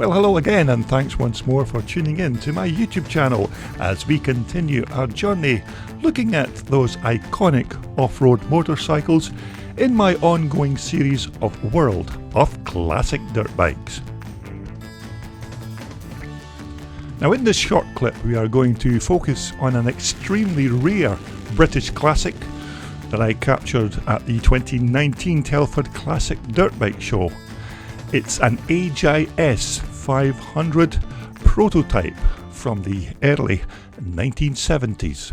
Well, hello again, and thanks once more for tuning in to my YouTube channel as we continue our journey looking at those iconic off-road motorcycles in my ongoing series of World of Classic Dirt Bikes. Now in this short clip we are going to focus on an extremely rare British classic that I captured at the 2019 Telford Classic Dirt Bike show. It's an AJS 500 prototype from the early 1970s.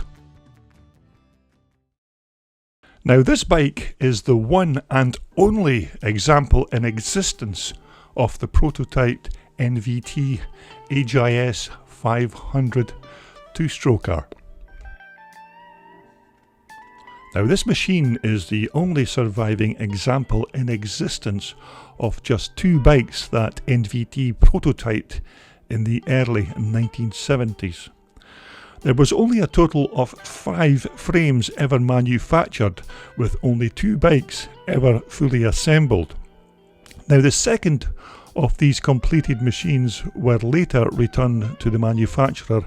Now this bike is the one and only example in existence of the prototype NVT AJS 500 two-stroker. Now this machine is the only surviving example in existence of just two bikes that NVT prototyped in the early 1970s. There was only a total of 5 frames ever manufactured, with only 2 bikes ever fully assembled. Now the second of these completed machines were later returned to the manufacturer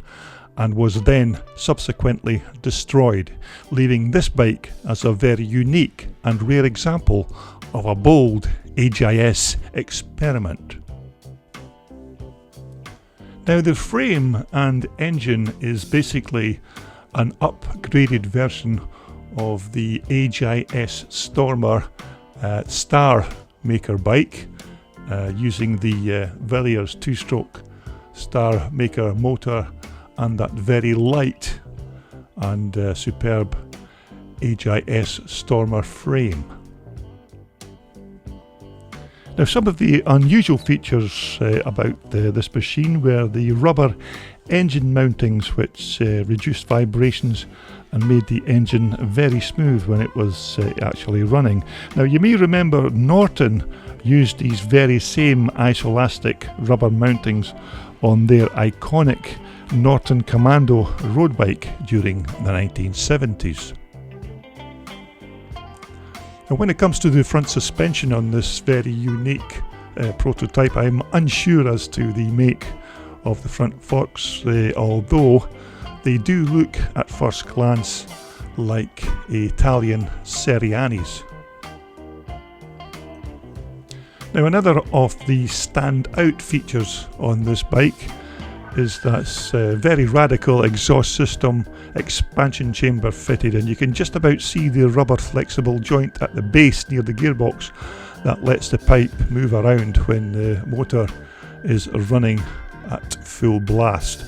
and was then subsequently destroyed, leaving this bike as a very unique and rare example of a bold AJS experiment. Now the frame and engine is basically an upgraded version of the AJS Stormer Star Maker bike using the Villiers two-stroke Star Maker motor and that very light and superb AJS Stormer frame. Now some of the unusual features about this machine were the rubber engine mountings, which reduced vibrations and made the engine very smooth when it was actually running. Now you may remember Norton used these very same isolastic rubber mountings on their iconic Norton Commando road bike during the 1970s. Now when it comes to the front suspension on this very unique prototype, I'm unsure as to the make of the front forks, although they do look at first glance like Italian Serianis. Now another of the standout features on this bike is that very radical exhaust system expansion chamber fitted, and you can just about see the rubber flexible joint at the base near the gearbox that lets the pipe move around when the motor is running at full blast.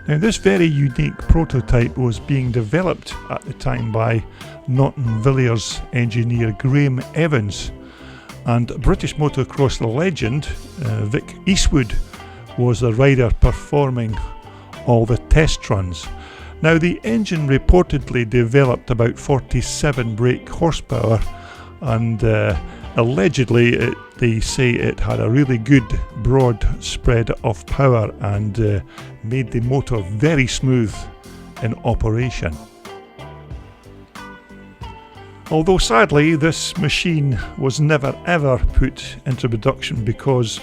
Now this very unique prototype was being developed at the time by Norton Villiers engineer Graham Evans, and British motocross legend Vic Eastwood was the rider performing all the test runs. Now the engine reportedly developed about 47 brake horsepower, and allegedly they say it had a really good broad spread of power and made the motor very smooth in operation. Although sadly this machine was never ever put into production because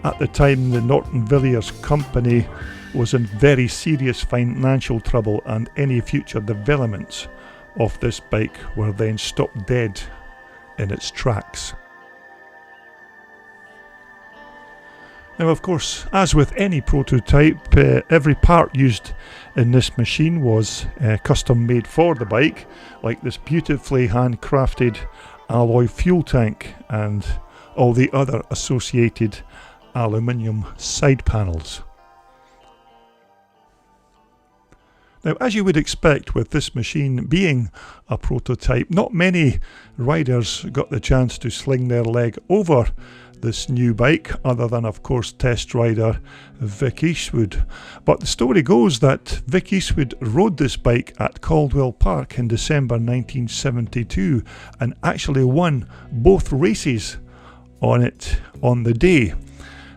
at the time the Norton Villiers company was in very serious financial trouble, and any future developments of this bike were then stopped dead in its tracks. Now of course, as with any prototype, every part used in this machine was custom made for the bike, like this beautifully handcrafted alloy fuel tank and all the other associated aluminium side panels. Now as you would expect with this machine being a prototype, not many riders got the chance to sling their leg over this new bike, other than of course test rider Vic Eastwood. But the story goes that Vic Eastwood rode this bike at Caldwell Park in December 1972 and actually won both races on it on the day.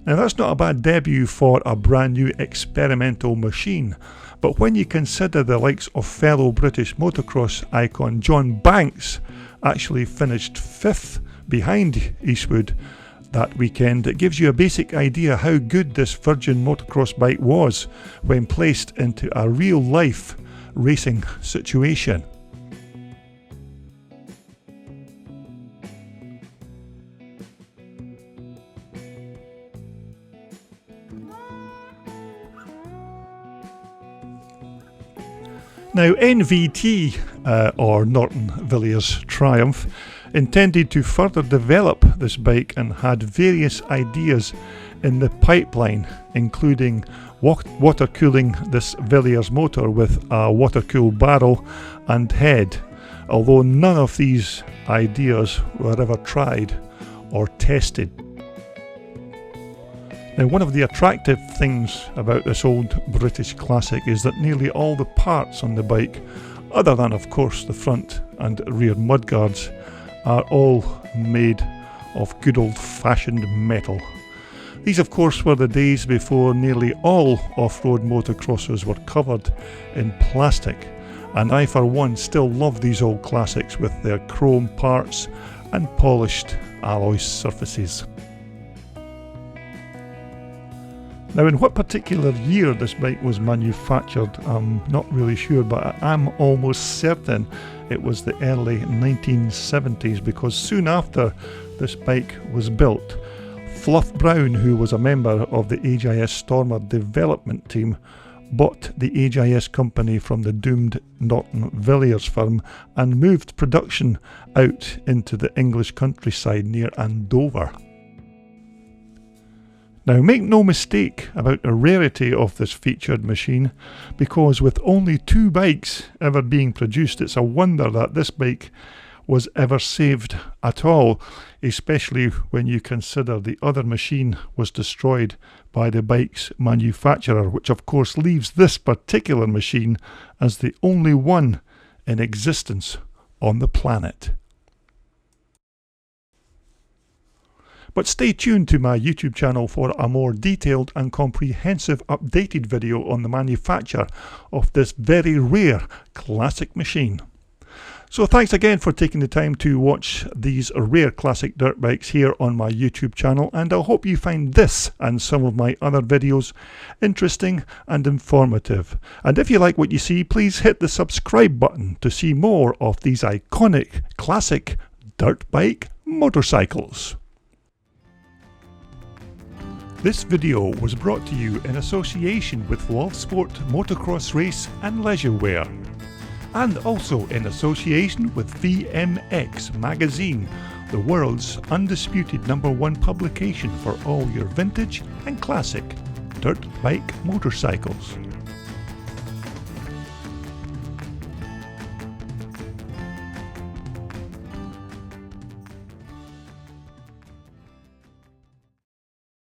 Now that's not a bad debut for a brand new experimental machine, but when you consider the likes of fellow British motocross icon John Banks actually finished 5th behind Eastwood, that weekend, it gives you a basic idea how good this Virgin motocross bike was when placed into a real-life racing situation. Now, NVT, or Norton Villiers Triumph, intended to further develop this bike and had various ideas in the pipeline, including water cooling this Villiers motor with a water-cooled barrel and head, although none of these ideas were ever tried or tested. Now, one of the attractive things about this old British classic is that nearly all the parts on the bike, other than of course the front and rear mudguards, are all made of good old-fashioned metal. These of course were the days before nearly all off-road motocrossers were covered in plastic, and I for one still love these old classics with their chrome parts and polished alloy surfaces. Now, in what particular year this bike was manufactured, I'm not really sure, but I'm almost certain it was the early 1970s, because soon after this bike was built, Fluff Brown, who was a member of the AJS Stormer development team, bought the AJS company from the doomed Norton Villiers firm and moved production out into the English countryside near Andover. Now, make no mistake about the rarity of this featured machine, because with only 2 bikes ever being produced, it's a wonder that this bike was ever saved at all, especially when you consider the other machine was destroyed by the bike's manufacturer, which of course leaves this particular machine as the only one in existence on the planet. But stay tuned to my YouTube channel for a more detailed and comprehensive updated video on the manufacture of this very rare classic machine. So thanks again for taking the time to watch these rare classic dirt bikes here on my YouTube channel, and I hope you find this and some of my other videos interesting and informative. And if you like what you see, please hit the subscribe button to see more of these iconic classic dirt bike motorcycles. This video was brought to you in association with Love Sport Motocross Race and Leisure Wear, and also in association with VMX Magazine, the world's undisputed #1 publication for all your vintage and classic dirt bike motorcycles.